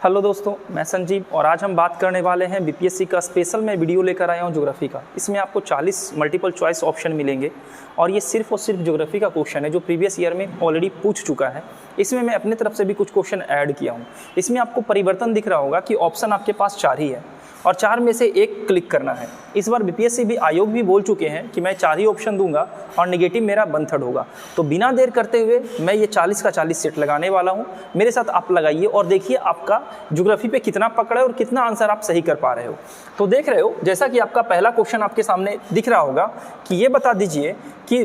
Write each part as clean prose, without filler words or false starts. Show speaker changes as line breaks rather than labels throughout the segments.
Hello दोस्तों, मैं संजीव और आज हम बात करने वाले हैं बीपीएससी का स्पेशल मैं वीडियो लेकर आया हूं ज्योग्राफी का। इसमें आपको 40 मल्टीपल चॉइस ऑप्शन मिलेंगे और ये सिर्फ और सिर्फ ज्योग्राफी का क्वेश्चन है जो प्रीवियस ईयर में ऑलरेडी पूछ चुका है। इसमें मैं अपने तरफ से भी कुछ क्वेश्चन ऐड किया हूँ। इसमें आपको परिवर्तन दिख रहा होगा कि ऑप्शन आपके पास 4 ही है और 4 में से एक क्लिक करना है। इस बार बीपीएससी भी आयोग भी बोल चुके हैं कि मैं 4 ही ऑप्शन दूंगा और नेगेटिव मेरा 1/3 होगा। तो बिना देर करते हुए मैं ये 40 का 40 सेट लगाने वाला हूँ। मेरे साथ आप लगाइए और देखिए आपका ज्योग्राफी पे कितना पकड़ है और कितना आंसर आप सही कर पा रहे हो। तो देख रहे हो, जैसा कि आपका पहला क्वेश्चन आपके सामने दिख रहा होगा कि ये बता दीजिए कि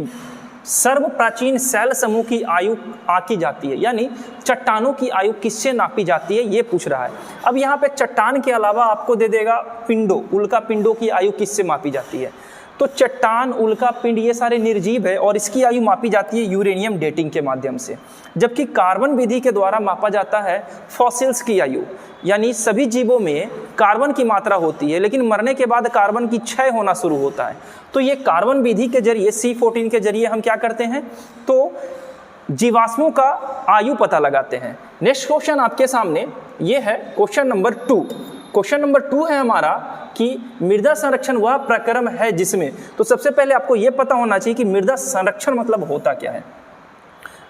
सर्व प्राचीन शैल समूह की आयु आंकी जाती है, यानी चट्टानों की आयु किससे नापी जाती है, ये पूछ रहा है। अब यहाँ पे चट्टान के अलावा आपको दे देगा पिंडों, उल्का पिंडों की आयु किससे मापी जाती है। तो चट्टान, उल्का पिंड ये सारे निर्जीव है और इसकी आयु मापी जाती है यूरेनियम डेटिंग के माध्यम से, जबकि कार्बन विधि के द्वारा मापा जाता है फॉसिल्स की आयु, यानी सभी जीवों में कार्बन की मात्रा होती है लेकिन मरने के बाद कार्बन की क्षय होना शुरू होता है। तो ये कार्बन विधि के जरिए C14 के जरिए हम क्या करते हैं, तो जीवाश्मों का आयु पता लगाते हैं। नेक्स्ट क्वेश्चन आपके सामने ये है क्वेश्चन नंबर 2। क्वेश्चन नंबर 2 है हमारा कि मृदा संरक्षण वह प्रक्रम है जिसमें, तो सबसे पहले आपको यह पता होना चाहिए कि मृदा संरक्षण मतलब होता क्या है।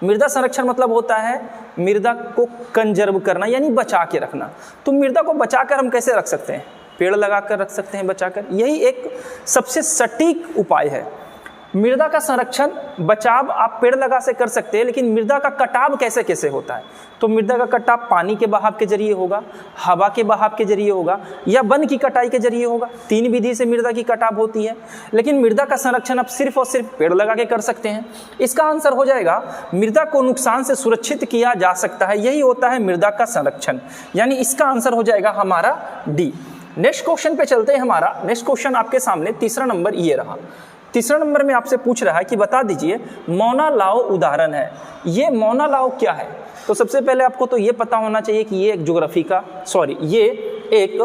मृदा संरक्षण मतलब होता है मृदा को कंजर्व करना, यानी बचा के रखना। तो मृदा को बचाकर हम कैसे रख सकते हैं, पेड़ लगाकर रख सकते हैं बचाकर, यही एक सबसे सटीक उपाय है। मृदा का संरक्षण बचाव आप पेड़ लगा से कर सकते हैं, लेकिन मृदा का कटाव कैसे कैसे होता है, तो मृदा का कटाव पानी के बहाव के जरिए होगा, हवा के बहाव के जरिए होगा या वन की कटाई के जरिए होगा। 3 विधि से मृदा की कटाव होती है, लेकिन मृदा का संरक्षण आप सिर्फ और सिर्फ पेड़ लगा के कर सकते हैं। इसका आंसर हो जाएगा मृदा को नुकसान से सुरक्षित किया जा सकता है, यही होता है मृदा का संरक्षण, यानी इसका आंसर हो जाएगा हमारा डी। नेक्स्ट क्वेश्चन पे चलते हैं। हमारा नेक्स्ट क्वेश्चन आपके सामने तीसरा नंबर ये रहा। तीसरा नंबर में आपसे पूछ रहा है कि बता दीजिए मौना लाओ उदाहरण है। ये मौना लाओ क्या है, तो सबसे पहले आपको तो ये पता होना चाहिए कि ये एक ज्योग्राफी का ये एक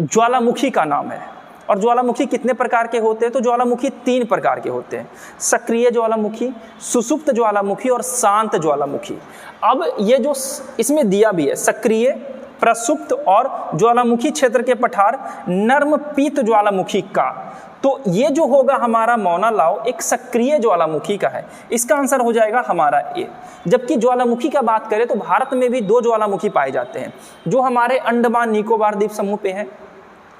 ज्वालामुखी का नाम है। और ज्वालामुखी कितने प्रकार के होते हैं, तो ज्वालामुखी 3 प्रकार के होते हैं, सक्रिय ज्वालामुखी, सुसुप्त ज्वालामुखी और शांत ज्वालामुखी। अब ये जो इसमें दिया भी है सक्रिय, प्रसुप्त और ज्वालामुखी क्षेत्र के पठार नर्म पीत ज्वालामुखी का, तो ये जो होगा हमारा मौना लाओ एक सक्रिय ज्वालामुखी का है। इसका आंसर हो जाएगा हमारा ए। जबकि ज्वालामुखी का बात करें तो भारत में भी 2 ज्वालामुखी पाए जाते हैं जो हमारे अंडमान निकोबार द्वीप समूह पे हैं।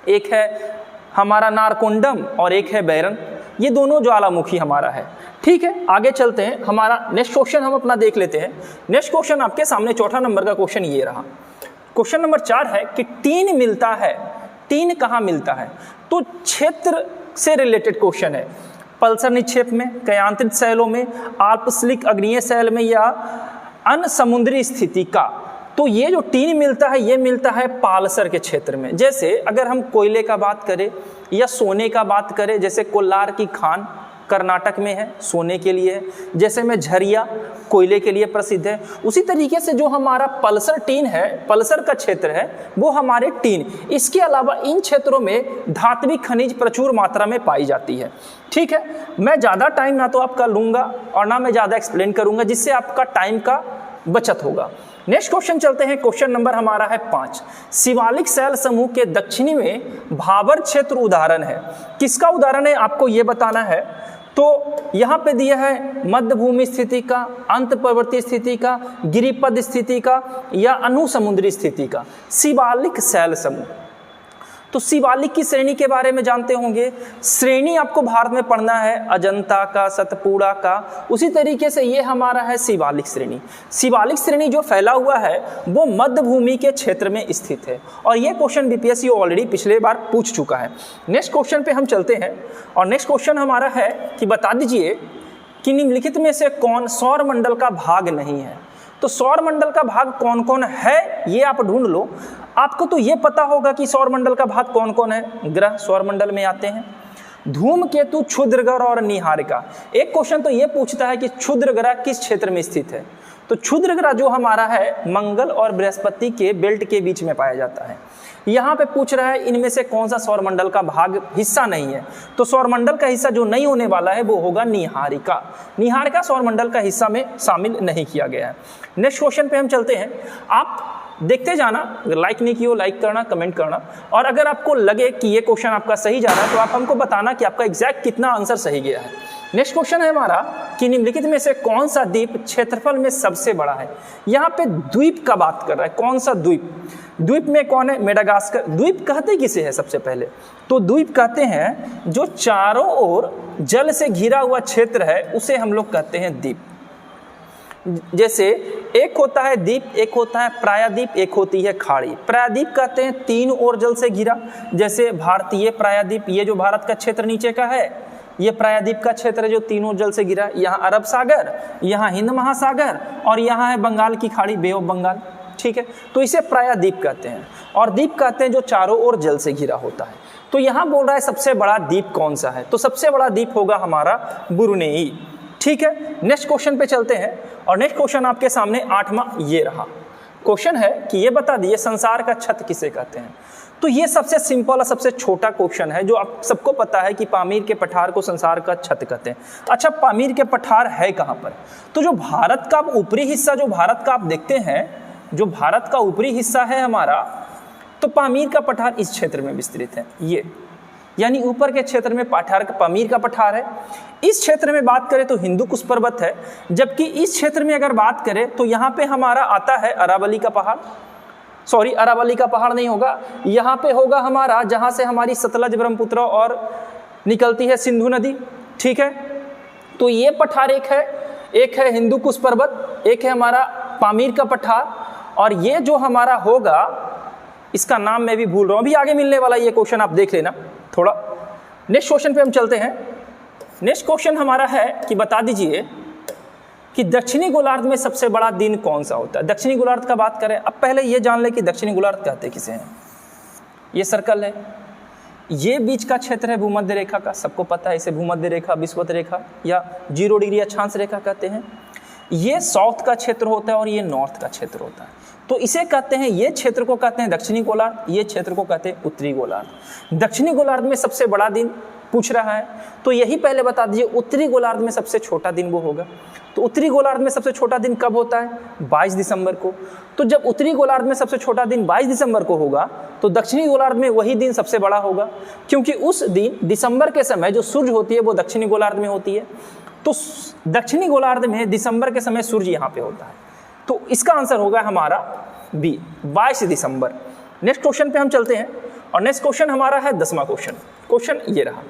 एक है हमारा नारकोंडम और एक है बैरन, ये दोनों ज्वालामुखी हमारा है। ठीक है, आगे चलते हैं। हमारा नेक्स्ट क्वेश्चन हम अपना देख लेते हैं। नेक्स्ट क्वेश्चन आपके सामने चौथा नंबर का क्वेश्चन ये रहा। क्वेश्चन नंबर 4 है कि टीन मिलता है, टीन कहाँ मिलता है, तो क्षेत्र से रिलेटेड क्वेश्चन है। पल्सर निक्षेप में, कयांत्रित शैलों में, आल्पस्लिक अग्नेय शैल में या अन्य समुद्री स्थिति का। तो ये जो टीन मिलता है ये मिलता है पालसर के क्षेत्र में। जैसे अगर हम कोयले का बात करें या सोने का बात करें, जैसे कोलार की खान कर्नाटक में है, सोने के लिए है, जैसे में झरिया कोयले के लिए प्रसिद्ध है। उसी तरीके से जो हमारा पल्सर टीन है, पल्सर का क्षेत्र है, वो हमारे टीन। इसके अलावा इन क्षेत्रों में धात्विक खनिज प्रचुर मात्रा में पाई जाती है। ठीक है, मैं ज़्यादा टाइम ना तो आपका लूँगा और ना मैं ज़्यादा एक्सप्लेन करूँगा, जिससे आपका टाइम का बचत होगा। नेक्स्ट क्वेश्चन चलते हैं। क्वेश्चन नंबर हमारा है 5। शिवालिक शैल समूह के दक्षिणी में भाबर क्षेत्र उदाहरण है। किसका उदाहरण है आपको ये बताना है। तो यहाँ पे दिया है मध्य भूमि स्थिति का, अंत पर्वतीय स्थिति का, गिरिपद स्थिति का या अनुसमुद्री स्थिति का। शिवालिक शैल समूह, तो शिवालिक की श्रेणी के बारे में जानते होंगे। श्रेणी आपको भारत में पढ़ना है अजंता का, सतपुड़ा का। उसी तरीके से ये हमारा है शिवालिक श्रेणी। शिवालिक श्रेणी जो फैला हुआ है वो मध्य भूमि के क्षेत्र में स्थित है और ये क्वेश्चन बीपीएससी ऑलरेडी पिछले बार पूछ चुका है। नेक्स्ट क्वेश्चन पे हम चलते हैं और नेक्स्ट क्वेश्चन हमारा है कि बता दीजिए कि निम्नलिखित में से कौन सौर मंडल का भाग नहीं है। तो सौर मंडल का भाग कौन कौन है ये आप ढूंढ लो। आपको तो ये पता होगा कि सौर मंडल का भाग कौन कौन है। ग्रह सौर मंडल में आते हैं, धूमकेतु, क्षुद्र ग्रह और निहारिका। एक क्वेश्चन तो ये पूछता है कि क्षुद्र ग्रह किस क्षेत्र में स्थित है, तो क्षुद्र ग्रह जो हमारा है मंगल और बृहस्पति के बेल्ट के बीच में पाया जाता है। यहाँ पे पूछ रहा है इनमें से कौन सा सौरमंडल का भाग हिस्सा नहीं है, तो सौरमंडल का हिस्सा जो नहीं होने वाला है वो होगा निहारिका। निहारिका सौरमंडल का हिस्सा में शामिल नहीं किया गया है। नेक्स्ट क्वेश्चन पे हम चलते हैं। आप देखते जाना, अगर लाइक नहीं किया हो लाइक करना, कमेंट करना, और अगर आपको लगे कि ये क्वेश्चन आपका सही जा रहा है तो आप हमको बताना कि आपका एग्जैक्ट कितना आंसर सही गया है। नेक्स्ट क्वेश्चन है हमारा कि निम्नलिखित में से कौन सा द्वीप क्षेत्रफल में सबसे बड़ा है। यहाँ पे द्वीप का बात कर रहा है, कौन सा द्वीप? द्वीप में कौन है? मेडागास्कर। द्वीप कहते किसे है? सबसे पहले तो द्वीप कहते हैं जो चारों ओर जल से घिरा हुआ क्षेत्र है उसे हम लोग कहते हैं द्वीप। जैसे एक होता है द्वीप, एक होता है प्रायद्वीप, एक होती है खाड़ी। प्रायद्वीप कहते हैं तीन ओर जल से घिरा, जैसे भारतीय प्रायद्वीप, ये जो भारत का क्षेत्र नीचे का है ये प्रायद्वीप का क्षेत्र है जो तीनों जल से घिरा। यहाँ अरब सागर, यहाँ हिंद महासागर और यहाँ है बंगाल की खाड़ी, बे ऑफ बंगाल। ठीक है, तो इसे प्रायद्वीप कहते हैं। और द्वीप कहते हैं जो चारों ओर जल से घिरा होता है। तो यहाँ बोल रहा है सबसे बड़ा द्वीप कौन सा है, तो सबसे बड़ा द्वीप होगा हमारा ब्रुनेई। ठीक है, नेक्स्ट क्वेश्चन पे चलते हैं। और नेक्स्ट क्वेश्चन आपके सामने 8वां ये रहा। क्वेश्चन है कि ये बता दिए संसार का छत किसे कहते हैं। तो ये सबसे सिंपल और सबसे छोटा क्वेश्चन है जो आप सबको पता है कि पामीर के पठार को संसार का छत कहते हैं। अच्छा, पामीर के पठार है कहाँ पर? तो जो भारत का ऊपरी हिस्सा, जो भारत का आप देखते हैं, जो भारत का ऊपरी हिस्सा है हमारा, तो पामीर का पठार इस क्षेत्र में विस्तृत है। ये यानी ऊपर के क्षेत्र में पामीर का पठार है। इस क्षेत्र में बात करें तो हिंदू कुश पर्वत है, जबकि इस क्षेत्र में अगर बात करें तो यहाँ पे हमारा आता है अरावली का पहाड़। सॉरी, अरावली का पहाड़ नहीं होगा, यहाँ पे होगा हमारा जहाँ से हमारी सतलज, ब्रह्मपुत्र और निकलती है सिंधु नदी। ठीक है, तो ये पठार एक है हिंदू कुश पर्वत, एक है हमारा पामीर का पठार, और ये जो हमारा होगा इसका नाम मैं भी भूल रहा हूँ, अभी आगे मिलने वाला ये क्वेश्चन आप देख लेना थोड़ा। नेक्स्ट क्वेश्चन पे हम चलते हैं। नेक्स्ट क्वेश्चन हमारा है कि बता दीजिए कि दक्षिणी गोलार्ध में सबसे बड़ा दिन कौन सा होता है। दक्षिणी गोलार्ध का बात करें, अब पहले ये जान ले कि दक्षिणी गोलार्ध कहते किसे हैं। ये सर्कल है, ये बीच का क्षेत्र है भूमध्य रेखा का, सबको पता है इसे भूमध्य रेखा, विषुवत रेखा या 0 डिग्री अक्षांश रेखा कहते हैं। ये साउथ का क्षेत्र होता है और ये नॉर्थ का क्षेत्र होता है, तो इसे कहते हैं, ये क्षेत्र को कहते हैं दक्षिणी गोलार्ध, ये क्षेत्र को कहते हैं उत्तरी गोलार्ध। दक्षिणी गोलार्ध में सबसे बड़ा दिन पूछ रहा है तो यही पहले बता दीजिए उत्तरी गोलार्ध में सबसे छोटा दिन वो होगा। तो उत्तरी गोलार्ध में सबसे छोटा दिन कब होता है? 22 दिसंबर को। तो जब उत्तरी गोलार्ध में सबसे छोटा दिन 22 दिसंबर को होगा तो दक्षिणी गोलार्ध में वही दिन सबसे बड़ा होगा, क्योंकि उस दिन दिसंबर के समय जो सूर्य होती है वो दक्षिणी गोलार्ध में होती है। तो दक्षिणी गोलार्ध में दिसंबर के समय सूर्य यहाँ पे होता है, तो इसका आंसर होगा हमारा बी, 22 दिसंबर। नेक्स्ट क्वेश्चन पे हम चलते हैं और नेक्स्ट क्वेश्चन हमारा है 10वां क्वेश्चन। क्वेश्चन ये रहा,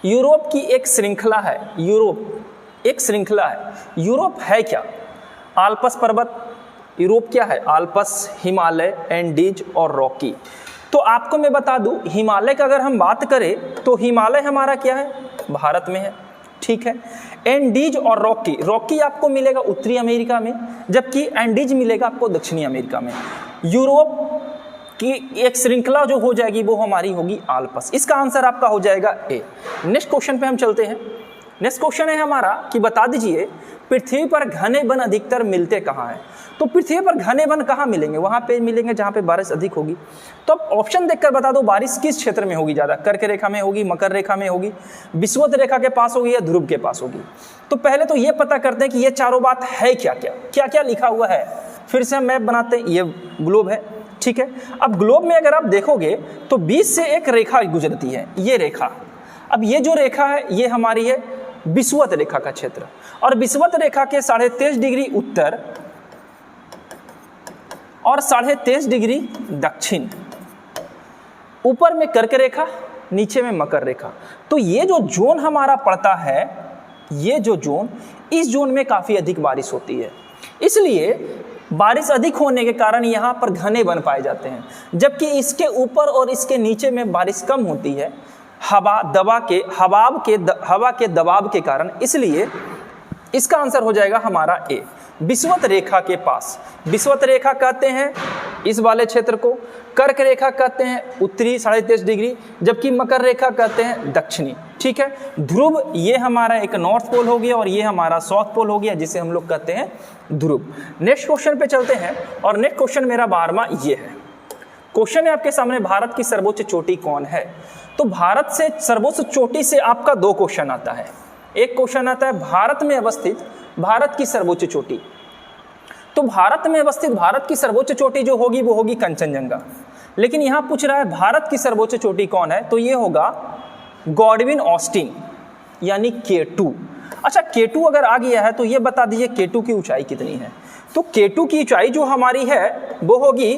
यूरोप की एक श्रृंखला है, यूरोप एक श्रृंखला है। यूरोप है क्या? आल्प्स पर्वत। यूरोप क्या है? आल्प्स, हिमालय, एंडीज और रॉकी। तो आपको मैं बता दूं, हिमालय का अगर हम बात करें तो हिमालय हमारा क्या है? भारत में है। ठीक है, एंडीज और रॉकी, रॉकी आपको मिलेगा उत्तरी अमेरिका में, जबकि एंडीज मिलेगा आपको दक्षिणी अमेरिका में। यूरोप की एक श्रृंखला जो हो जाएगी वो हमारी होगी आल्प्स। इसका आंसर आपका हो जाएगा ए। नेक्स्ट क्वेश्चन पे हम चलते हैं। नेक्स्ट क्वेश्चन है हमारा कि बता दीजिए पृथ्वी पर घने वन अधिकतर मिलते कहाँ हैं। तो पृथ्वी पर घने वन कहाँ मिलेंगे? वहाँ पे मिलेंगे जहाँ पे बारिश अधिक होगी। तो अब ऑप्शन देखकर बता दो बारिश किस क्षेत्र में होगी ज़्यादा? कर्क रेखा में होगी, मकर रेखा में होगी, विषुवत रेखा के पास होगी या ध्रुव के पास होगी? तो पहले तो ये पता करते हैं कि ये चारों बात है क्या क्या, क्या क्या लिखा हुआ है। फिर से हम मैप बनाते हैं, ये ग्लोब है। ठीक है, अब ग्लोब में अगर आप देखोगे तो बीच से एक रेखा गुजरती है, ये रेखा। अब ये जो रेखा है ये हमारी है विषुवत रेखा का क्षेत्र, और विषुवत रेखा के 23.5 डिग्री उत्तर और 23.5 डिग्री दक्षिण, ऊपर में कर्क रेखा, नीचे में मकर रेखा। तो ये जो जोन हमारा पड़ता है, ये जो जोन, इस जोन में काफ़ी अधिक बारिश होती है, इसलिए बारिश अधिक होने के कारण यहाँ पर घने वन पाए जाते हैं। जबकि इसके ऊपर और इसके नीचे में बारिश कम होती है हवा के दबाव के कारण, इसलिए इसका आंसर हो जाएगा हमारा ए, विषुवत रेखा के पास। विषुवत रेखा कहते हैं इस वाले क्षेत्र को, कर्क रेखा कहते हैं उत्तरी 23.5 डिग्री, जबकि मकर रेखा कहते हैं दक्षिणी। ठीक है, ध्रुव ये हमारा एक नॉर्थ पोल हो गया और ये हमारा साउथ पोल हो गया, जिसे हम लोग कहते हैं ध्रुव। नेक्स्ट क्वेश्चन पे चलते हैं और नेक्स्ट क्वेश्चन मेरा 12वां ये है। क्वेश्चन है आपके सामने, भारत की सर्वोच्च चोटी कौन है? तो भारत से सर्वोच्च चोटी से आपका 2 क्वेश्चन आता है। एक क्वेश्चन आता है भारत में अवस्थित भारत की सर्वोच्च चोटी। तो भारत में अवस्थित भारत की सर्वोच्च चोटी जो होगी वो होगी कंचनजंगा। लेकिन यहाँ पूछ रहा है भारत की सर्वोच्च चोटी कौन है, तो ये होगा गॉडविन ऑस्टिन यानी K2। अच्छा K2 अगर आ गया है तो ये बता दीजिए K2 की ऊंचाई कितनी है। तो K2 की ऊंचाई जो हमारी है वो होगी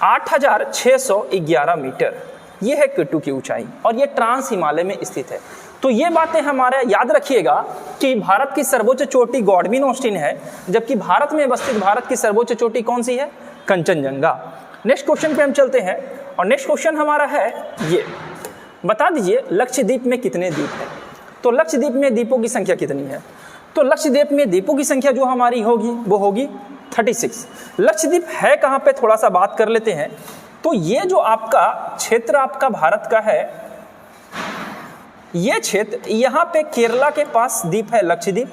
8611 मीटर, ये है K2 की ऊंचाई और ये ट्रांस हिमालय में स्थित है। तो ये बातें हमारे याद रखिएगा कि भारत की सर्वोच्च चोटी गॉडविन ऑस्टिन है, जबकि भारत में अवस्थित भारत की सर्वोच्च चोटी कौन सी है, कंचनजंगा। नेक्स्ट क्वेश्चन पे हम चलते हैं और नेक्स्ट क्वेश्चन हमारा है ये, बता दीजिए लक्षद्वीप में कितने द्वीप हैं। तो लक्षद्वीप में द्वीपों की संख्या कितनी है, तो लक्षद्वीप में द्वीपों की संख्या जो हमारी होगी वो होगी 36। लक्षद्वीप है कहाँ पे, थोड़ा सा बात कर लेते हैं। तो ये जो आपका क्षेत्र आपका भारत का है, ये क्षेत्र यहाँ पे केरला के पास द्वीप है लक्षद्वीप,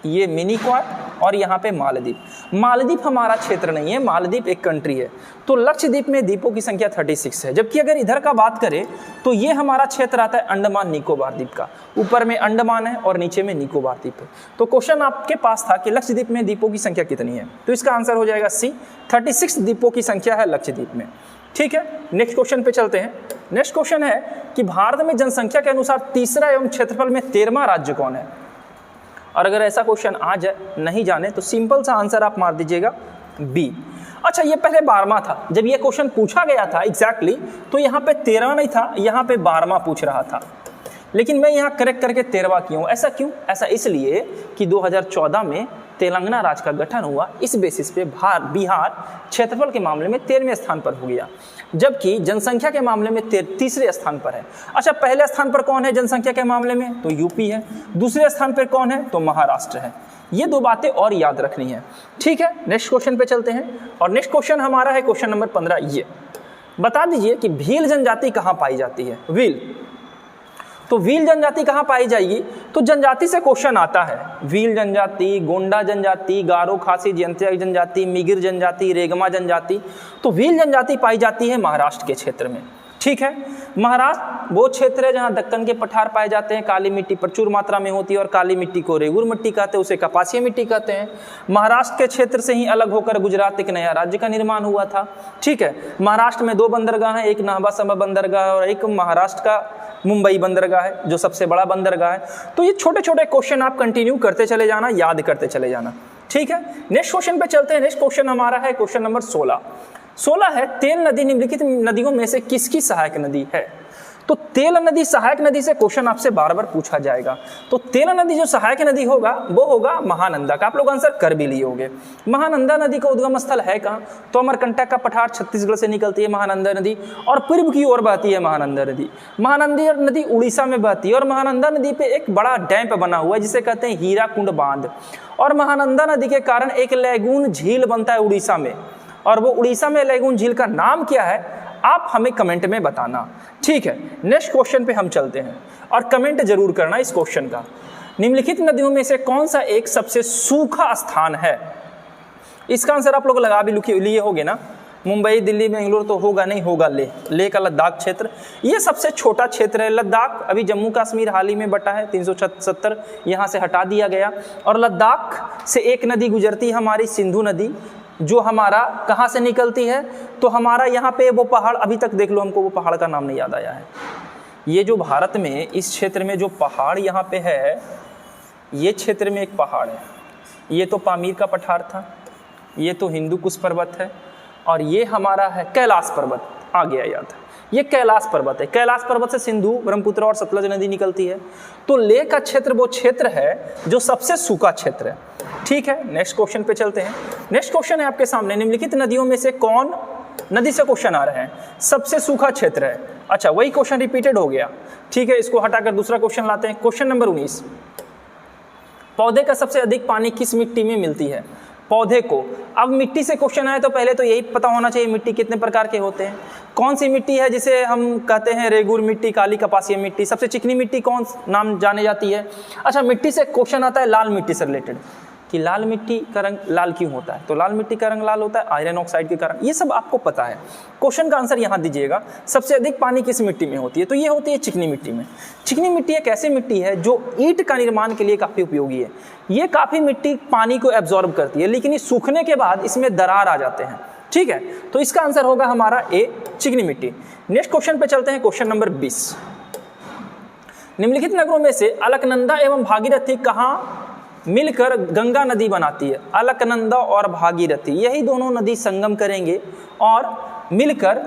ये मिनिकॉय और यहाँ पे मालदीव। मालदीव हमारा क्षेत्र नहीं है, मालदीव एक कंट्री है। तो लक्षद्वीप में द्वीपों की संख्या 36 है। जबकि अगर इधर का बात करें तो ये हमारा क्षेत्र आता है अंडमान निकोबार द्वीप का, ऊपर में अंडमान है और नीचे में निकोबार द्वीप है। तो क्वेश्चन आपके पास था कि लक्षद्वीप में द्वीपों की संख्या कितनी है, तो इसका आंसर हो जाएगा सी, 36 द्वीपों की संख्या है लक्षद्वीप में। ठीक है, नेक्स्ट क्वेश्चन पे चलते हैं। नेक्स्ट क्वेश्चन है कि भारत में जनसंख्या के अनुसार तीसरा एवं क्षेत्रफल में 13वां राज्य कौन है। और अगर ऐसा क्वेश्चन आ जाए नहीं जाने तो सिंपल सा आंसर आप मार दीजिएगा बी। अच्छा ये पहले 12वां था, जब ये क्वेश्चन पूछा गया था एग्जैक्टली तो यहाँ पे 13 नहीं था, यहाँ पे 12वां पूछ रहा था। लेकिन मैं यहाँ करेक्ट करके 13वां क्यों, ऐसा क्यों, ऐसा इसलिए कि 2014 में तेलंगाना राज्य का गठन हुआ, इस बेसिस पे बिहार क्षेत्रफल के मामले में 13वें स्थान पर हो गया, जबकि जनसंख्या के मामले में तीसरे स्थान पर है। अच्छा पहले स्थान पर कौन है जनसंख्या के मामले में, तो यूपी है। दूसरे स्थान पर कौन है, तो महाराष्ट्र है। ये दो बातें और याद रखनी है। ठीक है, नेक्स्ट क्वेश्चन पे चलते हैं और नेक्स्ट क्वेश्चन हमारा है क्वेश्चन नंबर 15। ये बता दीजिए कि भील जनजाति कहाँ पाई जाती है। व्हील, तो व्हील जनजाति कहाँ पाई जाएगी, तो जनजाति से क्वेश्चन आता है। व्हील जनजाति, गोंडा जनजाति, गारो खासी जनजाति, मिगिर जनजाति, रेगमा जनजाति। तो व्हील जनजाति पाई जाती है महाराष्ट्र के क्षेत्र में। ठीक है, महाराष्ट्र वो क्षेत्र है जहाँ दक्कन के पठार पाए जाते हैं, काली मिट्टी प्रचुर मात्रा में होती है और काली मिट्टी को रेगुर मिट्टी कहते हैं, उसे कपासिया मिट्टी कहते हैं। महाराष्ट्र के क्षेत्र से ही अलग होकर गुजरात एक नया राज्य का निर्माण हुआ था। ठीक है, महाराष्ट्र में 2 बंदरगाह हैं, एक नाभासभा बंदरगाह और एक महाराष्ट्र का मुंबई बंदरगाह है जो सबसे बड़ा बंदरगाह है। तो ये छोटे छोटे क्वेश्चन आप कंटिन्यू करते चले जाना, याद करते चले जाना। ठीक है, नेक्स्ट क्वेश्चन पे चलते हैं। नेक्स्ट क्वेश्चन हमारा है क्वेश्चन नंबर 16 है तेल नदी निम्नलिखित नदियों में से किसकी सहायक नदी है। तो तेल नदी सहायक नदी से क्वेश्चन आपसे बार बार पूछा जाएगा। तो तेल नदी जो सहायक नदी होगा वो होगा महानंदा का, आप लोग आंसर कर भी लिए होंगे। महानंदा नदी का उद्गम स्थल है कहाँ, तो अमरकंटक का पठार छत्तीसगढ़ से निकलती है महानंदा नदी और पूर्व की ओर बहती है महानंदा नदी। महानंदा नदी उड़ीसा में बहती है और महानंदा नदी पे एक बड़ा डैम बना हुआ है जिसे कहते हैं हीराकुंड बांध। और महानंदा नदी के कारण एक लैगून झील बनता है उड़ीसा में, और वो उड़ीसा में लैगून झील का नाम क्या है आप हमें कमेंट में बताना। ठीक है, नेक्स्ट क्वेश्चन पे हम चलते हैं और कमेंट जरूर करना इस क्वेश्चन का। निम्नलिखित नदियों में से कौन सा एक सबसे सूखा स्थान है। इसका आंसर आप लोग लगा भी लिए होगे ना, मुंबई दिल्ली बेंगलुरु तो होगा नहीं, होगा लेह का लद्दाख क्षेत्र। ये सबसे छोटा क्षेत्र है लद्दाख, अभी जम्मू कश्मीर हाल ही में बटा है, 377 यहाँ से हटा दिया गया। और लद्दाख से एक नदी गुजरती है हमारी सिंधु नदी, जो हमारा कहाँ से निकलती है, तो हमारा यहाँ पे वो पहाड़, अभी तक देख लो हमको वो पहाड़ का नाम नहीं याद आया है। ये जो भारत में इस क्षेत्र में जो पहाड़ यहाँ पे है, ये क्षेत्र में एक पहाड़ है, ये तो पामीर का पठार था, ये तो हिंदू कुश पर्वत है और ये हमारा है कैलाश पर्वत, आ गया याद, ये कैलाश पर्वत है। कैलाश पर्वत से सिंधु, ब्रह्मपुत्र और सतलज नदी निकलती है। तो लेह का क्षेत्र वो क्षेत्र है जो सबसे सूखा क्षेत्र है। ठीक है, नेक्स्ट क्वेश्चन पे चलते हैं। नेक्स्ट क्वेश्चन है आपके सामने, निम्नलिखित नदियों में से कौन नदी से क्वेश्चन आ रहे हैं सबसे सूखा क्षेत्र है। अच्छा वही क्वेश्चन रिपीटेड हो गया। ठीक है, इसको हटाकर दूसरा क्वेश्चन लाते हैं। क्वेश्चन नंबर 19, पौधे का सबसे अधिक पानी किस मिट्टी में मिलती है। पौधे को, अब मिट्टी से क्वेश्चन आए तो पहले तो यही पता होना चाहिए मिट्टी कितने प्रकार के होते हैं। कौन सी मिट्टी है जिसे हम कहते हैं रेगुर मिट्टी, काली कपासिया मिट्टी। सबसे चिकनी मिट्टी कौन नाम जाने जाती है। अच्छा मिट्टी से क्वेश्चन आता है लाल मिट्टी से रिलेटेड, कि लाल मिट्टी का रंग लाल क्यों होता है, तो लाल मिट्टी का रंग लाल होता है आयरन ऑक्साइड के कारण, ये सब आपको पता है। क्वेश्चन का आंसर यहाँ दीजिएगा, सबसे अधिक पानी किस मिट्टी में होती है, तो ये होती है चिकनी मिट्टी में। चिकनी मिट्टी एक ऐसी मिट्टी है जो ईंट का निर्माण के लिए काफ़ी उपयोगी है। ये काफ़ी मिट्टी पानी को एब्जॉर्ब करती है, लेकिन ये सूखने के बाद इसमें दरार आ जाते हैं, ठीक है। तो इसका आंसर होगा हमारा ए, चिकनी मिट्टी। नेक्स्ट क्वेश्चन पे चलते हैं, क्वेश्चन नंबर 20। निम्नलिखित नगरों में से अलकनंदा एवं भागीरथी कहाँ मिलकर गंगा नदी बनाती है? अलकनंदा और भागीरथी यही दोनों नदी संगम करेंगे और मिलकर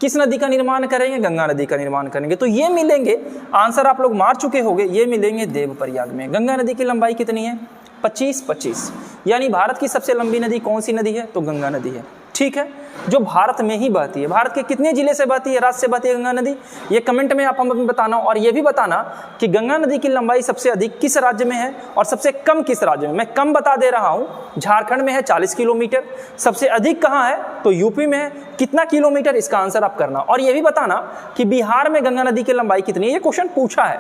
किस नदी का निर्माण करेंगे? गंगा नदी का निर्माण करेंगे। तो ये मिलेंगे, आंसर आप लोग मार चुके होंगे, ये मिलेंगे देवप्रयाग में। गंगा नदी की लंबाई कितनी है? 25, यानी भारत की सबसे लंबी नदी कौन सी नदी है? तो गंगा नदी है, ठीक है, जो भारत में ही बहती है। भारत के कितने जिले से बहती है, राज्य से बहती है गंगा नदी? ये कमेंट में आप हमें बताना, और ये भी बताना कि गंगा नदी की लंबाई सबसे अधिक किस राज्य में है और सबसे कम किस राज्य में। मैं कम बता दे रहा हूँ, झारखंड में है 40 किलोमीटर, सबसे अधिक कहाँ है तो यूपी में है। कितना किलोमीटर, इसका आंसर आप करना। और ये भी बताना कि बिहार में गंगा नदी की लंबाई कितनी है, ये क्वेश्चन पूछा है।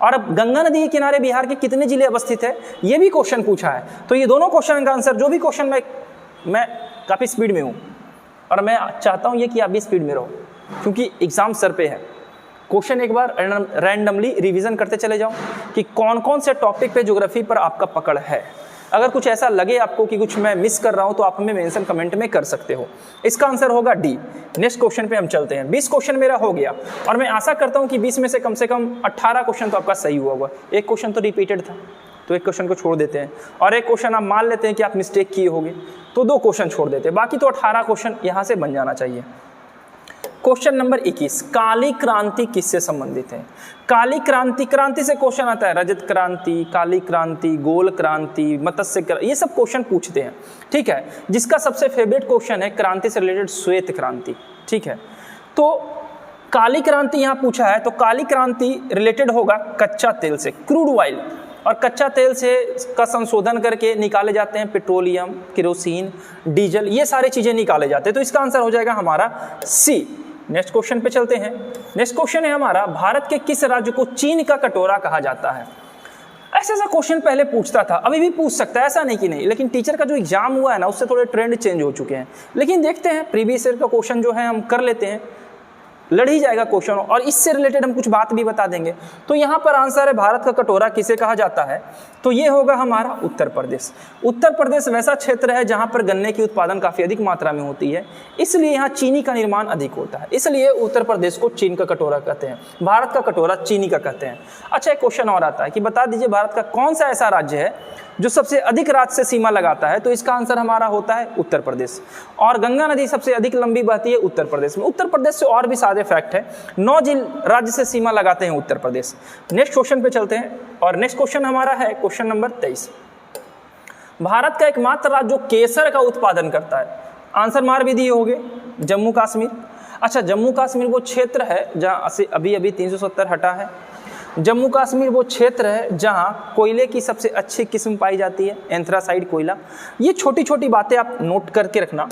और अब गंगा नदी के किनारे बिहार के कितने जिले अवस्थित है, ये भी क्वेश्चन पूछा है। तो ये दोनों क्वेश्चन का आंसर, जो भी क्वेश्चन मैं काफ़ी स्पीड में हूँ और मैं चाहता हूँ ये कि आप भी स्पीड में रहो, क्योंकि एग्जाम सर पे है। क्वेश्चन एक बार रैंडमली रिवीजन करते चले जाओ कि कौन कौन से टॉपिक पे ज्योग्राफी पर आपका पकड़ है। अगर कुछ ऐसा लगे आपको कि कुछ मैं मिस कर रहा हूँ तो आप हमें मेंशन कमेंट में कर सकते हो। इसका आंसर होगा डी। नेक्स्ट क्वेश्चन पे हम चलते हैं। 20 क्वेश्चन मेरा हो गया और मैं आशा करता हूँ कि 20 में से कम 18 क्वेश्चन तो आपका सही हुआ होगा। एक क्वेश्चन तो रिपीटेड था, तो एक क्वेश्चन को छोड़ देते हैं, और एक क्वेश्चन आप मान लेते हैं कि आप मिस्टेक किए होंगे, तो 2 क्वेश्चन छोड़ देते हैं। बाकी तो 18 क्वेश्चन यहाँ से बन जाना चाहिए। क्वेश्चन नंबर 21, काली क्रांति किससे संबंधित है? काली क्रांति, क्रांति से क्वेश्चन आता है, रजत क्रांति, काली क्रांति, गोल क्रांति, मत्स्य क्रांति, ये सब क्वेश्चन पूछते हैं, ठीक है। जिसका सबसे फेवरेट क्वेश्चन है क्रांति से रिलेटेड श्वेत क्रांति, ठीक है। तो काली क्रांति यहाँ पूछा है, तो काली क्रांति रिलेटेड होगा कच्चा तेल से, क्रूड ऑयल, और कच्चा तेल से का संशोधन करके निकाले जाते हैं पेट्रोलियम, केरोसिन, डीजल, ये सारी चीज़ें निकाले जाते हैं। तो इसका आंसर हो जाएगा हमारा सी। नेक्स्ट क्वेश्चन पे चलते हैं। नेक्स्ट क्वेश्चन है हमारा, भारत के किस राज्य को चीन का कटोरा कहा जाता है? ऐसा क्वेश्चन पहले पूछता था, अभी भी पूछ सकता है, ऐसा नहीं कि नहीं, लेकिन टीचर का जो एग्जाम हुआ है ना, उससे थोड़े ट्रेंड चेंज हो चुके हैं। लेकिन देखते हैं, प्रीवियस ईयर का क्वेश्चन जो है हम कर लेते हैं, लड़ ही जाएगा क्वेश्चन, और इससे रिलेटेड हम कुछ बात भी बता देंगे। तो यहाँ पर आंसर है, भारत का कटोरा किसे कहा जाता है? तो ये होगा हमारा उत्तर प्रदेश। उत्तर प्रदेश वैसा क्षेत्र है जहाँ पर गन्ने की उत्पादन काफ़ी अधिक मात्रा में होती है, इसलिए यहाँ चीनी का निर्माण अधिक होता है, इसलिए उत्तर प्रदेश को चीन का कटोरा कहते हैं, भारत का कटोरा चीनी का कहते हैं। अच्छा, एक क्वेश्चन और आता है कि बता दीजिए भारत का कौन सा ऐसा राज्य है जो सबसे अधिक राज्य से सीमा लगाता है? तो इसका आंसर हमारा होता है उत्तर प्रदेश। और गंगा नदी सबसे अधिक लंबी बहती है उत्तर प्रदेश में। उत्तर प्रदेश से और भी सारे फैक्ट है, 9 राज्य से सीमा लगाते हैं उत्तर प्रदेश। नेक्स्ट क्वेश्चन पे चलते हैं, और नेक्स्ट क्वेश्चन हमारा है क्वेश्चन नंबर 23। भारत का एकमात्र राज्य जो केसर का उत्पादन करता है, आंसर मार भी दिए होंगे, जम्मू कश्मीर। अच्छा, जम्मू कश्मीर वो क्षेत्र है जहाँ से अभी 370 हटा है। जम्मू कश्मीर वो क्षेत्र है जहाँ कोयले की सबसे अच्छी किस्म पाई जाती है, एंथ्रासाइट कोयला। ये छोटी छोटी बातें आप नोट करके रखना।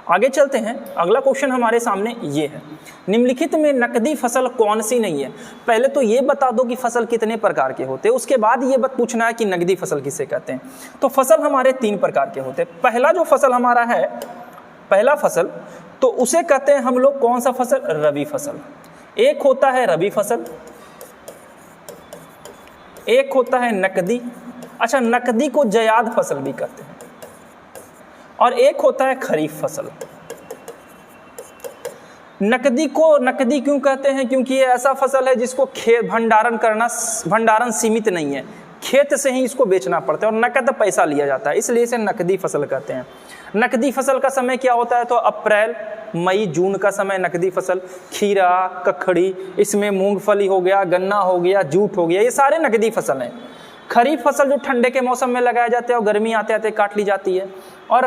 आगे चलते हैं, अगला क्वेश्चन हमारे सामने ये है, निम्नलिखित में नकदी फसल कौन सी नहीं है? पहले तो ये बता दो कि फसल कितने प्रकार के होते हैं, उसके बाद ये बात पूछना है कि नकदी फसल किसे कहते हैं। तो फसल हमारे 3 प्रकार के होते हैं। पहला जो फसल हमारा है, पहला फसल, तो उसे कहते हैं हम लोग कौन सा फसल? रबी फसल। एक होता है रबी फसल, एक होता है नकदी। अच्छा, नकदी को जयाद फसल भी कहते हैं, और एक होता है खरीफ फसल। नकदी को नकदी क्यों कहते हैं? क्योंकि ये ऐसा फसल है जिसको भंडारण सीमित नहीं है, खेत से ही इसको बेचना पड़ता है और नकद पैसा लिया जाता है, इसलिए इसे नकदी फसल कहते हैं। नकदी फसल का समय क्या होता है? तो अप्रैल, मई, जून का समय नकदी फसल। खीरा, ककड़ी, इसमें मूंगफली हो गया, गन्ना हो गया, जूट हो गया, ये सारे नकदी फसल हैं। खरीफ फसल जो ठंडे के मौसम में लगाया जाते हैं और गर्मी आते आते काट ली जाती है, और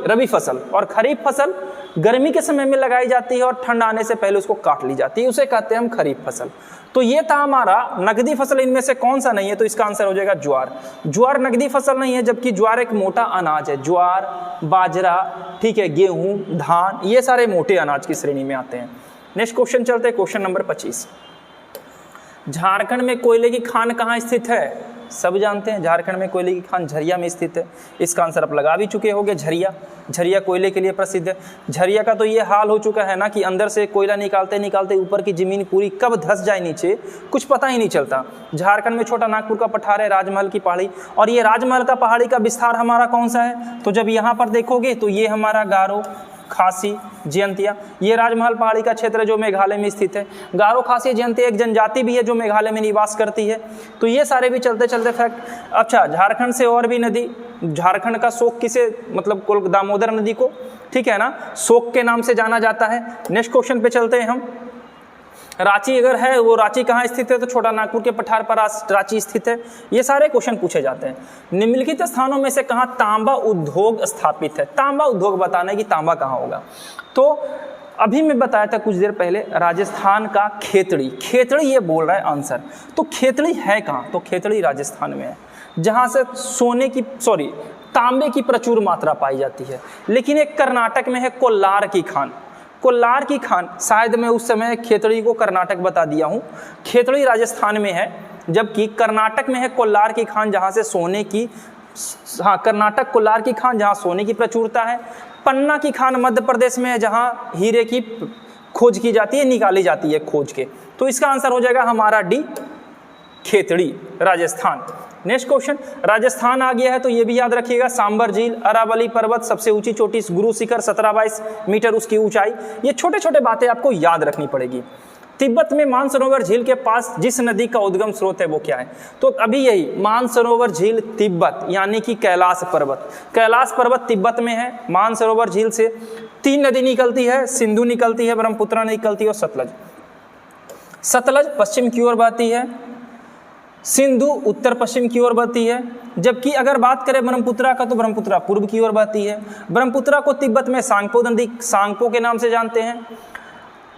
रबी फसल और खरीफ फसल गर्मी के समय में लगाई जाती है और ठंड आने से पहले उसको काट ली जाती है, उसे कहते हैं हम खरीफ फसल। तो ये था हमारा नकदी फसल, इनमें से कौन सा नहीं है? तो इसका आंसर हो जाएगा ज्वार। ज्वार नकदी फसल नहीं है, जबकि ज्वार एक मोटा अनाज है। ज्वार, बाजरा, ठीक है, गेहूं, धान, ये सारे मोटे अनाज की श्रेणी में आते हैं। नेक्स्ट क्वेश्चन चलते हैं, क्वेश्चन नंबर 25। झारखंड में कोयले की खान कहाँ स्थित है? सब जानते हैं, झारखंड में कोयले की खान झरिया में स्थित है। इसका आंसर आप लगा भी चुके होंगे, झरिया। झरिया कोयले के लिए प्रसिद्ध है। झरिया का तो ये हाल हो चुका है ना कि अंदर से कोयला निकालते निकालते ऊपर की जमीन पूरी कब धंस जाए नीचे कुछ पता ही नहीं चलता। झारखंड में छोटा नागपुर का पठार है, राजमहल की पहाड़ी, और ये राजमहल का पहाड़ी का विस्तार हमारा कौन सा है? तो जब यहाँ पर देखोगे तो ये हमारा गारो, खासी, जयंतिया, ये राजमहल पहाड़ी का क्षेत्र जो मेघालय में स्थित है। गारो, खासी, जयंतिया एक जनजाति भी है जो मेघालय में निवास करती है। तो ये सारे भी चलते चलते फैक्ट। अच्छा, झारखंड से और भी नदी, झारखंड का शोक किसे, मतलब दामोदर नदी को, ठीक है ना, शोक के नाम से जाना जाता है। नेक्स्ट क्वेश्चन पे चलते हैं हम। रांची अगर है, वो रांची कहाँ स्थित है? तो छोटा नागपुर के पठार पर रांची स्थित है। ये सारे क्वेश्चन पूछे जाते हैं। निम्नलिखित स्थानों में से कहाँ तांबा उद्योग स्थापित है? तांबा उद्योग बताना है कि तांबा कहाँ होगा। तो अभी मैं बताया था कुछ देर पहले, राजस्थान का खेतड़ी। खेतड़ी ये बोल रहा है आंसर। तो खेतड़ी है कहाँ? तो खेतड़ी राजस्थान में है, जहाँ से तांबे की प्रचुर मात्रा पाई जाती है। लेकिन एक कर्नाटक में है कोलार की खान। कोलार की खान, शायद मैं उस समय खेतड़ी को कर्नाटक बता दिया हूँ, खेतड़ी राजस्थान में है, जबकि कर्नाटक में है कोलार की खान, जहाँ से सोने की, हाँ, कर्नाटक कोलार की खान जहाँ सोने की प्रचुरता है। पन्ना की खान मध्य प्रदेश में है, जहाँ हीरे की खोज की जाती है, निकाली जाती है खोज के। तो इसका आंसर हो जाएगा हमारा D, Khetri, Rajasthan. Next question, Rajasthan आ गया है तो ये भी याद रखिएगा। सांबर झील, अरावली पर्वत, सबसे ऊंची चोटी गुरु शिखर 17-22 मीटर उसकी ऊंचाई। ये छोटे छोटे बातें आपको याद रखनी पड़ेगी। तिब्बत में मानसरोवर झील के पास जिस नदी का उद्गम स्रोत है वो क्या है? तो अभी यही मानसरोवर झील तिब्बत, यानी कि कैलाश पर्वत। कैलाश पर्वत तिब्बत में है। मानसरोवर झील से 3 नदी निकलती है, सिंधु निकलती है, ब्रह्मपुत्र निकलती है और सतलज। सतलज पश्चिम की ओर बहती है, सिंधु उत्तर पश्चिम की ओर बहती है। जबकि अगर बात करें ब्रह्मपुत्रा का तो ब्रह्मपुत्रा पूर्व की ओर बहती है। ब्रह्मपुत्रा को तिब्बत में सांगपो नदी, सांगपो के नाम से जानते हैं।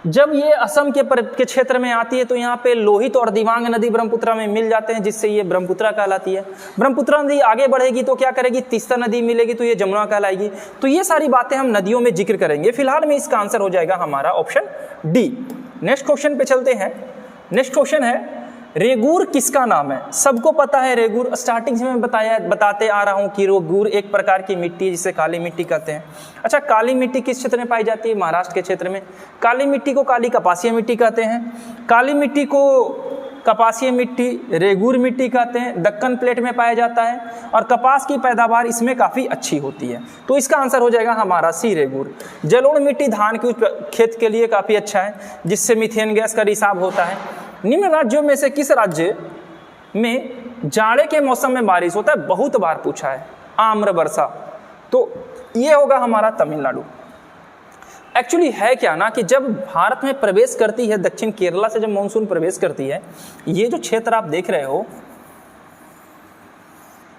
जब ये असम के क्षेत्र में आती है तो यहाँ पे लोहित और दिबांग नदी ब्रह्मपुत्रा में मिल जाते हैं, जिससे ये ब्रह्मपुत्रा कहलाती है। ब्रह्मपुत्रा नदी आगे बढ़ेगी तो क्या करेगी? तीस्ता नदी मिलेगी तो ये जमुना कहलाएगी। तो ये सारी बातें हम नदियों में जिक्र करेंगे। फिलहाल में इसका आंसर हो जाएगा हमारा ऑप्शन डी। नेक्स्ट क्वेश्चन पे चलते हैं। नेक्स्ट क्वेश्चन है, रेगूर किसका नाम है? सबको पता है रेगूर, स्टार्टिंग से मैं बताते आ रहा हूँ कि रेगूर एक प्रकार की मिट्टी है जिसे काली मिट्टी कहते हैं। अच्छा, काली मिट्टी किस क्षेत्र में पाई जाती है? महाराष्ट्र के क्षेत्र में। काली मिट्टी को काली कपासीय मिट्टी कहते हैं। काली मिट्टी को कपासीय मिट्टी, रेगूर मिट्टी कहते हैं। दक्कन प्लेट में पाया जाता है और कपास की पैदावार इसमें काफ़ी अच्छी होती है। तो इसका आंसर हो जाएगा हमारा सी, रेगूर। जलोढ़ मिट्टी धान के खेत के लिए काफ़ी अच्छा है, जिससे मीथेन गैस का रिसाव होता है। निम्न राज्यों में से किस राज्य में जाड़े के मौसम में बारिश होता है? बहुत बार पूछा है, आम्र वर्षा। तो ये होगा हमारा तमिलनाडु। एक्चुअली है क्या ना कि जब भारत में प्रवेश करती है, दक्षिण केरला से जब मानसून प्रवेश करती है, ये जो क्षेत्र आप देख रहे हो,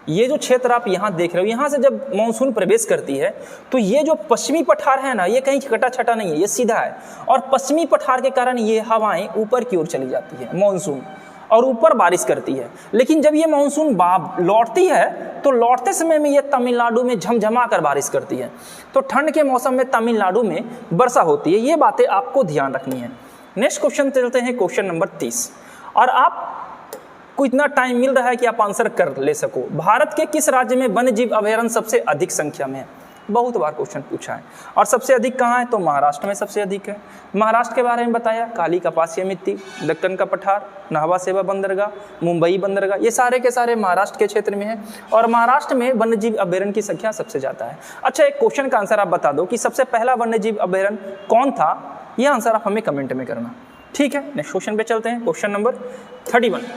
ये जो क्षेत्र आप यहाँ देख रहे हो, यहाँ से जब मानसून प्रवेश करती है तो ये जो पश्चिमी पठार है ना, ये कहीं कटा छटा नहीं है, ये सीधा है। और पश्चिमी पठार के कारण ये हवाएं ऊपर की ओर चली जाती है मानसून, और ऊपर बारिश करती है। लेकिन जब ये मानसून लौटती है तो लौटते समय में ये तमिलनाडु में झमझमा कर बारिश करती है। तो ठंड के मौसम में तमिलनाडु में वर्षा होती है। ये बातें आपको ध्यान रखनी है। नेक्स्ट क्वेश्चन चलते हैं, क्वेश्चन नंबर 30। और आप को इतना टाइम मिल रहा है कि आप आंसर कर ले सको। भारत के किस राज्य में वन्य जीव अभयारण्य सबसे अधिक संख्या में है? बहुत बार क्वेश्चन पूछा है। और सबसे अधिक कहाँ है? तो महाराष्ट्र में सबसे अधिक है। महाराष्ट्र के बारे में बताया, काली कपासीय मिट्टी, दक्कन का पठार, नाहवा सेवा बंदरगाह, मुंबई बंदरगाह, ये सारे के सारे महाराष्ट्र के क्षेत्र में है। और महाराष्ट्र में वन्य जीव अभयारण्य की संख्या सबसे ज़्यादा है। अच्छा, एक क्वेश्चन का आंसर आप बता दो कि सबसे पहला वन्य जीव अभयारण्य कौन था? यह आंसर आप हमें कमेंट में करना, ठीक है। नेक्स्ट क्वेश्चन पे चलते हैं, क्वेश्चन नंबर 31।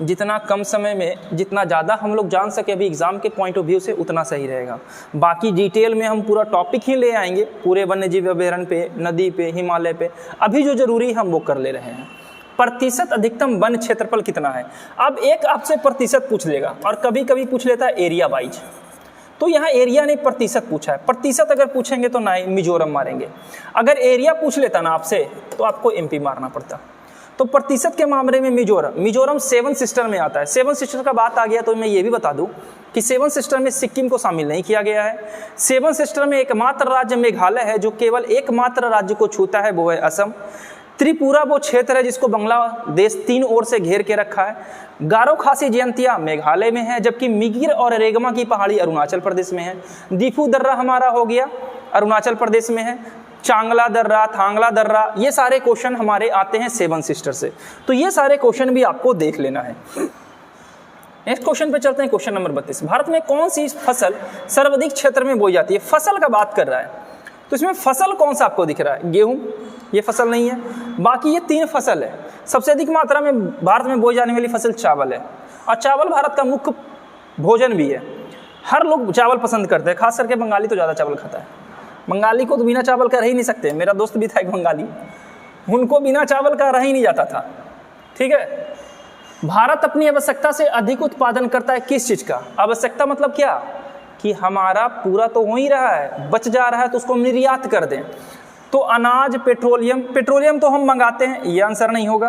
जितना कम समय में जितना ज़्यादा हम लोग जान सके अभी एग्जाम के पॉइंट ऑफ व्यू से, उतना सही रहेगा। बाकी डिटेल में हम पूरा टॉपिक ही ले आएंगे, पूरे वन्यजीव अभयारण्य पे, नदी पे, हिमालय पे। अभी जो जरूरी हम वो कर ले रहे हैं। प्रतिशत अधिकतम वन क्षेत्रफल कितना है? अब एक आपसे प्रतिशत पूछ लेगा और कभी कभी पूछ लेता है एरिया वाइज। तो यहाँ एरिया ने प्रतिशत पूछा है। प्रतिशत अगर पूछेंगे तो ना मिजोरम मारेंगे, अगर एरिया पूछ लेता ना आपसे तो आपको एमपी मारना पड़ता। तो प्रतिशत के मामले में मिजोरम 7 सिस्टर में आता है। 7 सिस्टर का बात आ गया तो मैं ये भी बता दूं कि 7 सिस्टर में सिक्किम को शामिल नहीं किया गया है। 7 सिस्टर में एकमात्र राज्य मेघालय है जो केवल एकमात्र राज्य को छूता है, वो है असम। त्रिपुरा वो क्षेत्र है जिसको बांग्लादेश 3 ओर से घेर के रखा है। गारो खासी जयंतिया मेघालय में है, जबकि मिगिर और रेगमा की पहाड़ी अरुणाचल प्रदेश में है। दीफू दर्रा हमारा हो गया अरुणाचल प्रदेश में है। चांगला दर्रा, थांगला दर्रा, ये सारे क्वेश्चन हमारे आते हैं 7 सिस्टर से, तो ये सारे क्वेश्चन भी आपको देख लेना है। नेक्स्ट क्वेश्चन पे चलते हैं, क्वेश्चन नंबर 32। भारत में कौन सी फसल सर्वाधिक क्षेत्र में बोई जाती है? फसल का बात कर रहा है, तो इसमें फसल कौन सा आपको दिख रहा है? गेहूं, ये फसल नहीं है। बाकी ये 3 फसल है। सबसे अधिक मात्रा में भारत में बोई जाने वाली फसल चावल है, और चावल भारत का मुख्य भोजन भी है। हर लोग चावल पसंद करते हैं, खास करके बंगाली तो ज़्यादा चावल खाता है। बंगाली को तो बिना चावल का रह ही नहीं सकते। मेरा दोस्त भी था एक बंगाली, उनको बिना चावल का रह ही नहीं जाता था। ठीक है। भारत अपनी आवश्यकता से अधिक उत्पादन करता है किस चीज़ का? आवश्यकता मतलब क्या कि हमारा पूरा तो हो ही रहा है, बच जा रहा है तो उसको निर्यात कर दें। तो अनाज, पेट्रोलियम तो हम मंगाते हैं, ये आंसर नहीं होगा,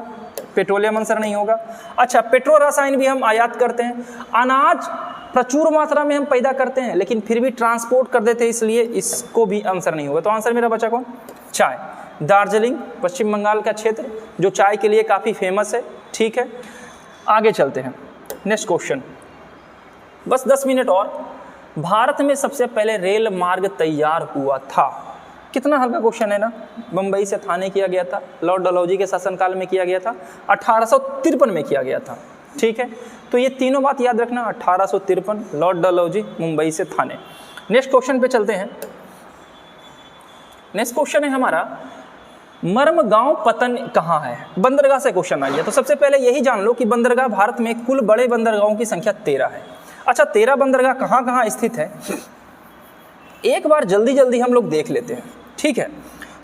पेट्रोलियम आंसर नहीं होगा। अच्छा, पेट्रो रसायन भी हम आयात करते हैं। अनाज प्रचुर मात्रा में हम पैदा करते हैं, लेकिन फिर भी ट्रांसपोर्ट कर देते हैं, इसलिए इसको भी आंसर नहीं होगा। तो आंसर मेरा बचा कौन? चाय। दार्जिलिंग पश्चिम बंगाल का क्षेत्र जो चाय के लिए काफ़ी फेमस है। ठीक है, आगे चलते हैं। नेक्स्ट क्वेश्चन, बस 10 मिनट और। भारत में सबसे पहले रेल मार्ग तैयार हुआ था? कितना हल्का क्वेश्चन है ना। मुंबई से थाने किया गया था, लॉर्ड डलहौजी के शासनकाल में किया गया था, 1853 में किया गया था। ठीक है, तो ये तीनों बात याद रखना, 1853, लॉर्ड डलहौजी, मुंबई से थाने। नेक्स्ट क्वेश्चन पे चलते हैं। नेक्स्ट क्वेश्चन है हमारा, मर्मगांव पतन कहाँ है? बंदरगाह से क्वेश्चन आ गया। तो सबसे पहले यही जान लो कि बंदरगाह भारत में कुल बड़े बंदरगाहों की संख्या 13 है। अच्छा, 13 बंदरगाह कहाँ कहाँ स्थित है एक बार जल्दी जल्दी हम लोग देख लेते हैं। ठीक है,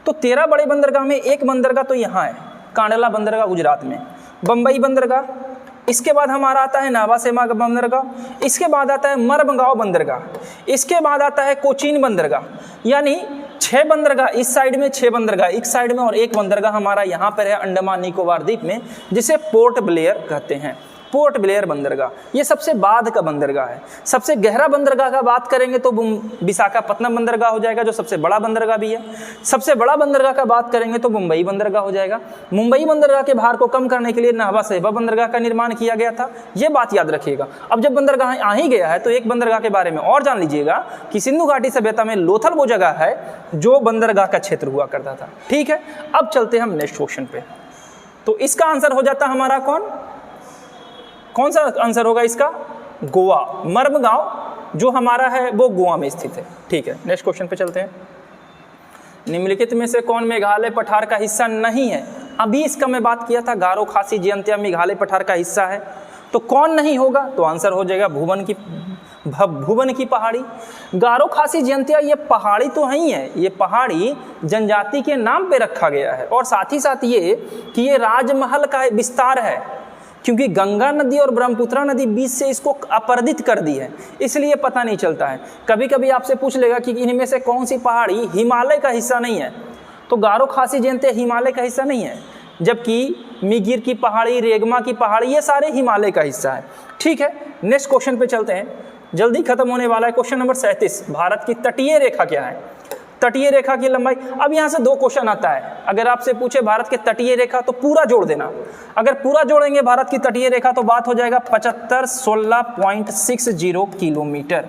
तो 13 बड़े बंदरगाह में एक बंदरगाह तो यहाँ है, कांडला बंदरगाह गुजरात में। बम्बई बंदरगाह, इसके बाद हमारा आता है नावासेमा बंदरगाह, इसके बाद आता है मर्मगांव बंदरगाह, इसके बाद आता है कोचीन बंदरगाह। यानी 6 बंदरगाह इस साइड में, 6 बंदरगाह इस साइड में, और एक बंदरगाह हमारा यहाँ पर है अंडमान निकोबार द्वीप में, जिसे पोर्ट ब्लेयर कहते हैं। पोर्ट ब्लेयर बंदरगाह ये सबसे बाद का बंदरगाह है। सबसे गहरा बंदरगाह का बात करेंगे तो विशाखापत्तनम बंदरगाह हो जाएगा, जो सबसे बड़ा बंदरगाह भी है। सबसे बड़ा बंदरगाह का बात करेंगे तो मुंबई बंदरगाह हो जाएगा। मुंबई बंदरगाह के भार को कम करने के लिए नाहवा सेवा बंदरगाह का निर्माण किया गया था, ये बात याद रखिएगा। अब जब बंदरगाह आ ही गया है तो एक बंदरगाह के बारे में और जान लीजिएगा कि सिंधु घाटी सभ्यता में लोथल वो जगह है जो बंदरगाह का क्षेत्र हुआ करता था। ठीक है, अब चलते हैं हम नेक्स्ट क्वेश्चन पे। तो इसका आंसर हो जाता हमारा कौन सा आंसर होगा इसका? गोवा। मर्मगांव जो हमारा है वो गोवा में स्थित है। ठीक है, नेक्स्ट क्वेश्चन पे चलते हैं। निम्नलिखित में से कौन मेघालय पठार का हिस्सा नहीं है? अभी इसका मैं बात किया था, गारो खासी जयंतिया मेघालय पठार का हिस्सा है। तो कौन नहीं होगा? तो आंसर हो जाएगा भुवन की पहाड़ी। गारो खासी जयंतिया ये पहाड़ी तो नहीं है, ये पहाड़ी जनजाति के नाम पे रखा गया है, और साथ ही साथ ये कि ये राजमहल का विस्तार है, क्योंकि गंगा नदी और ब्रह्मपुत्रा नदी बीच से इसको अपरदित कर दी है, इसलिए पता नहीं चलता है। कभी कभी आपसे पूछ लेगा कि इनमें से कौन सी पहाड़ी हिमालय का हिस्सा नहीं है, तो गारो खासी जयंतिया हिमालय का हिस्सा नहीं है, जबकि मिगिर की पहाड़ी, रेगमा की पहाड़ी ये सारे हिमालय का हिस्सा है। ठीक है, नेक्स्ट क्वेश्चन पे चलते हैं, जल्दी खत्म होने वाला है। क्वेश्चन नंबर 37, भारत की तटीय रेखा क्या है? तटीय रेखा की लंबाई। अब यहाँ से 2 क्वेश्चन आता है। अगर आपसे पूछे भारत की तटीय रेखा तो पूरा जोड़ देना। अगर पूरा जोड़ेंगे भारत की तटीय रेखा तो बात हो जाएगा 7516.60 किलोमीटर।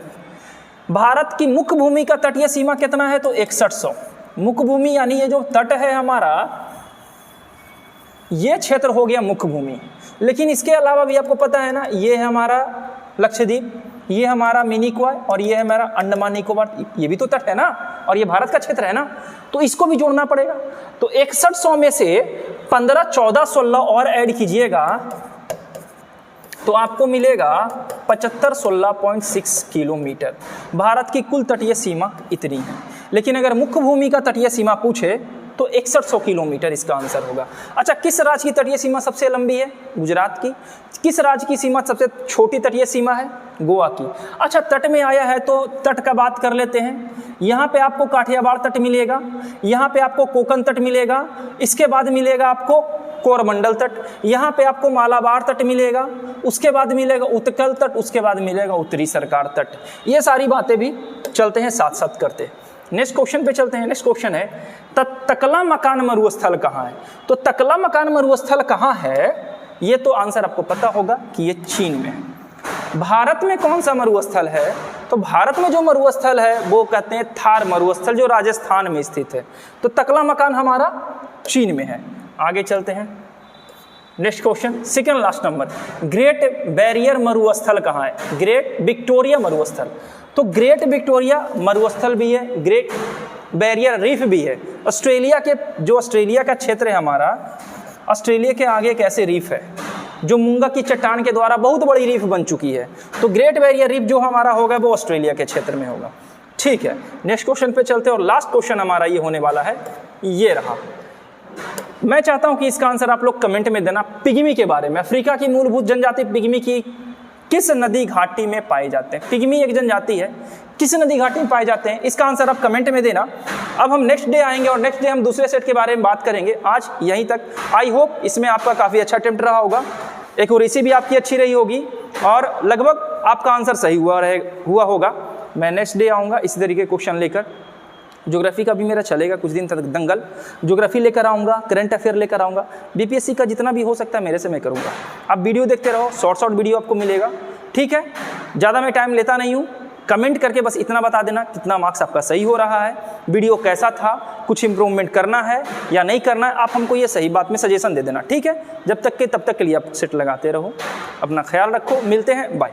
भारत की मुख्य भूमि का तटीय सीमा कितना है? तो 6100। मुख्य भूमि यानी ये जो तट है हमारा, ये क्षेत्र हो गया मुख्य भूमि। लेकिन इसके अलावा भी आपको पता है ना, ये है हमारा लक्षद्वीप, ये हमारा मिनी गोवा, और ये है हमारा अंडमान निकोबार, ये भी तो तट है ना, और ये भारत का क्षेत्र है ना, तो इसको भी जोड़ना पड़ेगा। तो 6100 में से 15, 14, 16 और ऐड कीजिएगा तो आपको मिलेगा 7516.6 किलोमीटर। भारत की कुल तटीय सीमा इतनी है। लेकिन अगर मुख्य भूमि का तटीय सीमा पूछे तो 6100 किलोमीटर इसका आंसर होगा। अच्छा, किस राज्य की तटीय सीमा सबसे लंबी है? गुजरात की। किस राज्य की सीमा सबसे छोटी तटीय सीमा है? गोवा की। अच्छा, तट में आया है तो तट का बात कर लेते हैं। यहाँ पे आपको काठियावाड़ तट मिलेगा, यहाँ पे आपको कोकन तट मिलेगा, इसके बाद मिलेगा आपको कोरमंडल तट, यहाँ पे आपको मालाबार तट मिलेगा, उसके बाद मिलेगा उत्कल तट, उसके बाद मिलेगा उत्तरी सरकार तट। ये सारी बातें भी चलते हैं साथ साथ करते। नेक्स्ट क्वेश्चन पे चलते हैं। नेक्स्ट क्वेश्चन है तकला मकान मरुस्थल कहाँ है? तो तकला मकान मरुस्थल कहाँ है, ये तो आंसर आपको पता होगा कि ये चीन में है। भारत में कौन सा मरुस्थल है? तो भारत में जो मरुस्थल है वो कहते हैं थार मरुस्थल, जो राजस्थान में स्थित है। तो तकला मकान हमारा चीन में है। आगे चलते हैं। Next question, second last number, great barrier मरुस्थल कहाँ है? ग्रेट विक्टोरिया मरुस्थल। तो ग्रेट विक्टोरिया मरुस्थल भी है, ग्रेट बैरियर रीफ भी है। ऑस्ट्रेलिया के, जो ऑस्ट्रेलिया का क्षेत्र है हमारा, ऑस्ट्रेलिया के आगे एक ऐसे रीफ है जो मूंगा की चट्टान के द्वारा बहुत बड़ी रीफ बन चुकी है। तो ग्रेट बैरियर रीफ जो हमारा होगा वो ऑस्ट्रेलिया के क्षेत्र में होगा। ठीक है, नेक्स्ट क्वेश्चन पे चलते हैं और लास्ट क्वेश्चन हमारा ये होने वाला है, ये रहा। मैं चाहता हूं कि इसका आंसर आप लोग कमेंट में देना। पिग्मी के बारे में, अफ्रीका की मूलभूत जनजाति पिग्मी की किस नदी घाटी में पाए जाते हैं? पिग्मी एक जनजाति है, किस नदी घाटी में पाए जाते हैं? इसका आंसर आप कमेंट में देना। अब हम नेक्स्ट डे आएंगे और नेक्स्ट डे हम दूसरे सेट के बारे में बात करेंगे। आज यहीं तक। आई होप इसमें आपका काफ़ी अच्छा अटेम्प्ट रहा होगा, एक्यूरेसी भी आपकी अच्छी रही होगी और लगभग आपका आंसर सही हुआ होगा। मैं नेक्स्ट डे आऊँगा इसी तरीके क्वेश्चन लेकर। ज्योग्राफी का भी मेरा चलेगा कुछ दिन तक दंगल, ज्योग्राफी लेकर आऊँगा, करंट अफेयर लेकर आऊँगा, बीपीएससी का जितना भी हो सकता है मेरे से मैं करूँगा। आप वीडियो देखते रहो, शॉर्ट वीडियो आपको मिलेगा। ठीक है, ज़्यादा मैं टाइम लेता नहीं हूँ। कमेंट करके बस इतना बता देना कितना मार्क्स आपका सही हो रहा है, वीडियो कैसा था, कुछ इंप्रूवमेंट करना है या नहीं करना है, आप हमको ये सही बात में सजेशन दे देना। ठीक है, जब तक के तब तक के लिए आप सेट लगाते रहो। अपना ख्याल रखो, मिलते हैं, बाय।